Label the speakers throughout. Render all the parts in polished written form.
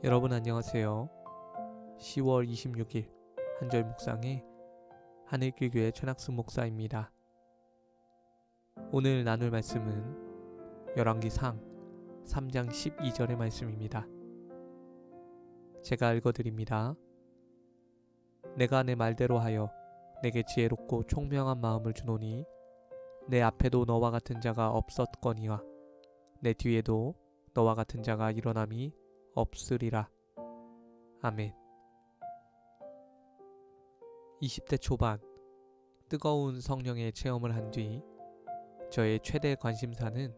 Speaker 1: 여러분 안녕하세요. 10월 26일 한절 묵상의 하늘길교회 최낙승 목사입니다. 오늘 나눌 말씀은 열왕기상 3장 12절의 말씀입니다. 제가 읽어드립니다. 내가 내 말대로 하여 내게 지혜롭고 총명한 마음을 주노니 내 앞에도 너와 같은 자가 없었거니와 내 뒤에도 너와 같은 자가 일어남이 없으리라. 아멘. 20대 초반 뜨거운 성령의 체험을 한 뒤 저의 최대 관심사는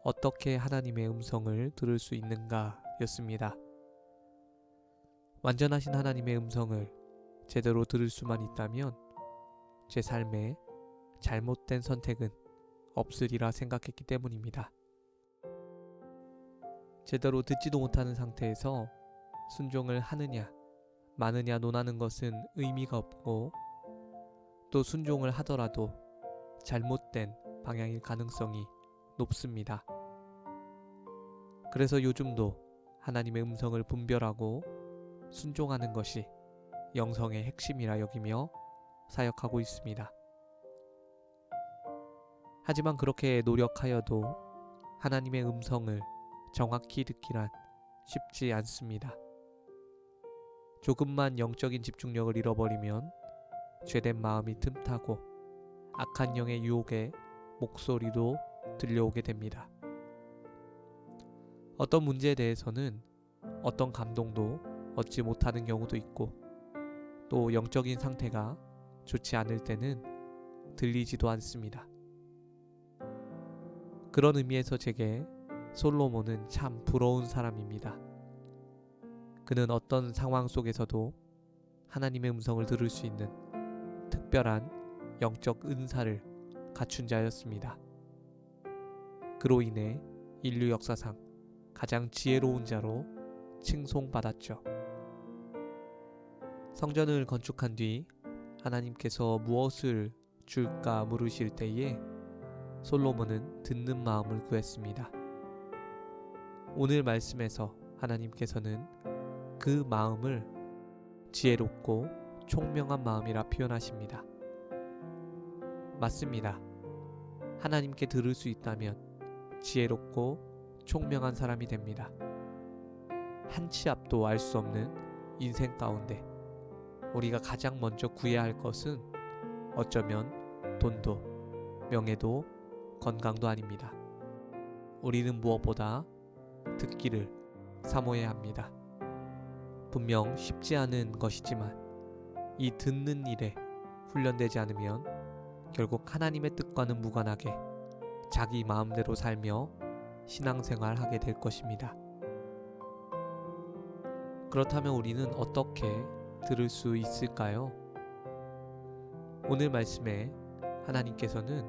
Speaker 1: 어떻게 하나님의 음성을 들을 수 있는가 였습니다. 완전하신 하나님의 음성을 제대로 들을 수만 있다면 제 삶에 잘못된 선택은 없으리라 생각했기 때문입니다. 제대로 듣지도 못하는 상태에서 순종을 하느냐 마느냐 논하는 것은 의미가 없고 또 순종을 하더라도 잘못된 방향일 가능성이 높습니다. 그래서 요즘도 하나님의 음성을 분별하고 순종하는 것이 영성의 핵심이라 여기며 사역하고 있습니다. 하지만 그렇게 노력하여도 하나님의 음성을 정확히 듣기란 쉽지 않습니다. 조금만 영적인 집중력을 잃어버리면 죄된 마음이 틈타고 악한 영의 유혹에 목소리도 들려오게 됩니다. 어떤 문제에 대해서는 어떤 감동도 얻지 못하는 경우도 있고 또 영적인 상태가 좋지 않을 때는 들리지도 않습니다. 그런 의미에서 제게 솔로몬은 참 부러운 사람입니다. 그는 어떤 상황 속에서도 하나님의 음성을 들을 수 있는 특별한 영적 은사를 갖춘 자였습니다. 그로 인해 인류 역사상 가장 지혜로운 자로 칭송받았죠. 성전을 건축한 뒤 하나님께서 무엇을 줄까 물으실 때에 솔로몬은 듣는 마음을 구했습니다. 오늘 말씀에서 하나님께서는 그 마음을 지혜롭고 총명한 마음이라 표현하십니다. 맞습니다. 하나님께 들을 수 있다면 지혜롭고 총명한 사람이 됩니다. 한 치 앞도 알 수 없는 인생 가운데 우리가 가장 먼저 구해야 할 것은 어쩌면 돈도 명예도 건강도 아닙니다. 우리는 무엇보다 듣기를 사모해야 합니다. 분명 쉽지 않은 것이지만 이 듣는 일에 훈련되지 않으면 결국 하나님의 뜻과는 무관하게 자기 마음대로 살며 신앙생활하게 될 것입니다. 그렇다면 우리는 어떻게 들을 수 있을까요? 오늘 말씀에 하나님께서는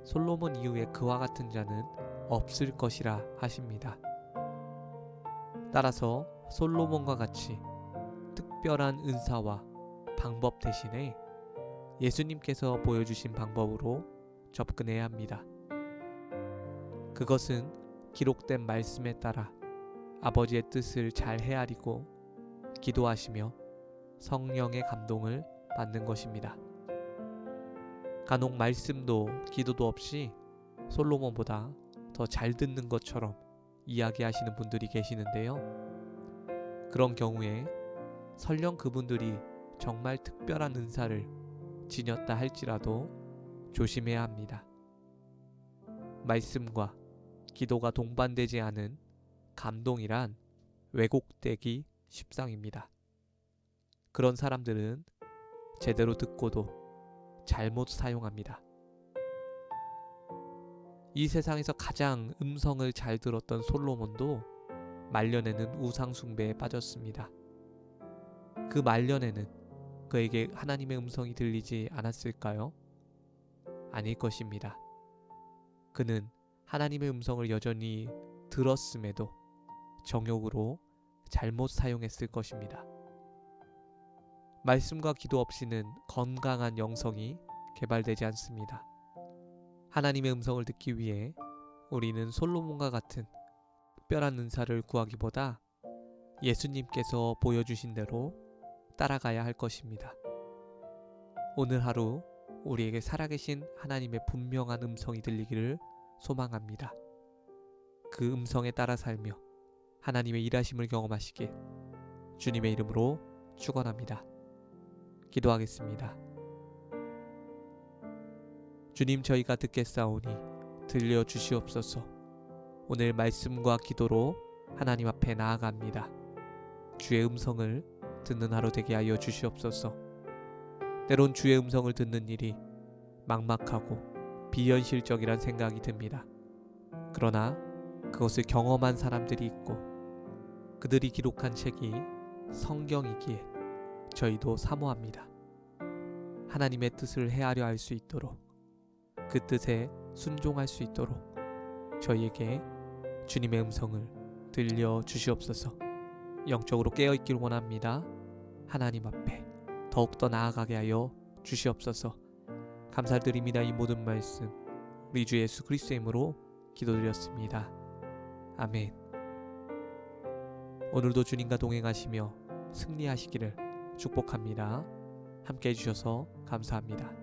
Speaker 1: 솔로몬 이후에 그와 같은 자는 없을 것이라 하십니다. 따라서 솔로몬과 같이 특별한 은사와 방법 대신에 예수님께서 보여주신 방법으로 접근해야 합니다. 그것은 기록된 말씀에 따라 아버지의 뜻을 잘 헤아리고 기도하시며 성령의 감동을 받는 것입니다. 간혹 말씀도 기도도 없이 솔로몬보다 더 잘 듣는 것처럼 이야기하시는 분들이 계시는데요. 그런 경우에 설령 그분들이 정말 특별한 은사를 지녔다 할지라도 조심해야 합니다. 말씀과 기도가 동반되지 않은 감동이란 왜곡되기 십상입니다. 그런 사람들은 제대로 듣고도 잘못 사용합니다. 이 세상에서 가장 음성을 잘 들었던 솔로몬도 말년에는 우상 숭배에 빠졌습니다. 그 말년에는 그에게 하나님의 음성이 들리지 않았을까요? 아닐 것입니다. 그는 하나님의 음성을 여전히 들었음에도 정욕으로 잘못 사용했을 것입니다. 말씀과 기도 없이는 건강한 영성이 개발되지 않습니다. 하나님의 음성을 듣기 위해 우리는 솔로몬과 같은 특별한 은사를 구하기보다 예수님께서 보여주신 대로 따라가야 할 것입니다. 오늘 하루 우리에게 살아계신 하나님의 분명한 음성이 들리기를 소망합니다. 그 음성에 따라 살며 하나님의 일하심을 경험하시길 주님의 이름으로 축원합니다. 기도하겠습니다. 주님, 저희가 듣겠사오니 들려주시옵소서. 오늘 말씀과 기도로 하나님 앞에 나아갑니다. 주의 음성을 듣는 하루 되게 하여 주시옵소서. 때론 주의 음성을 듣는 일이 막막하고 비현실적이란 생각이 듭니다. 그러나 그것을 경험한 사람들이 있고 그들이 기록한 책이 성경이기에 저희도 사모합니다. 하나님의 뜻을 헤아려 알 수 있도록, 그 뜻에 순종할 수 있도록 저희에게 주님의 음성을 들려주시옵소서. 영적으로 깨어있길 원합니다. 하나님 앞에 더욱더 나아가게 하여 주시옵소서. 감사드립니다. 이 모든 말씀 우리 주 예수 그리스도의 이름으로 기도드렸습니다. 아멘. 오늘도 주님과 동행하시며 승리하시기를 축복합니다. 함께 해주셔서 감사합니다.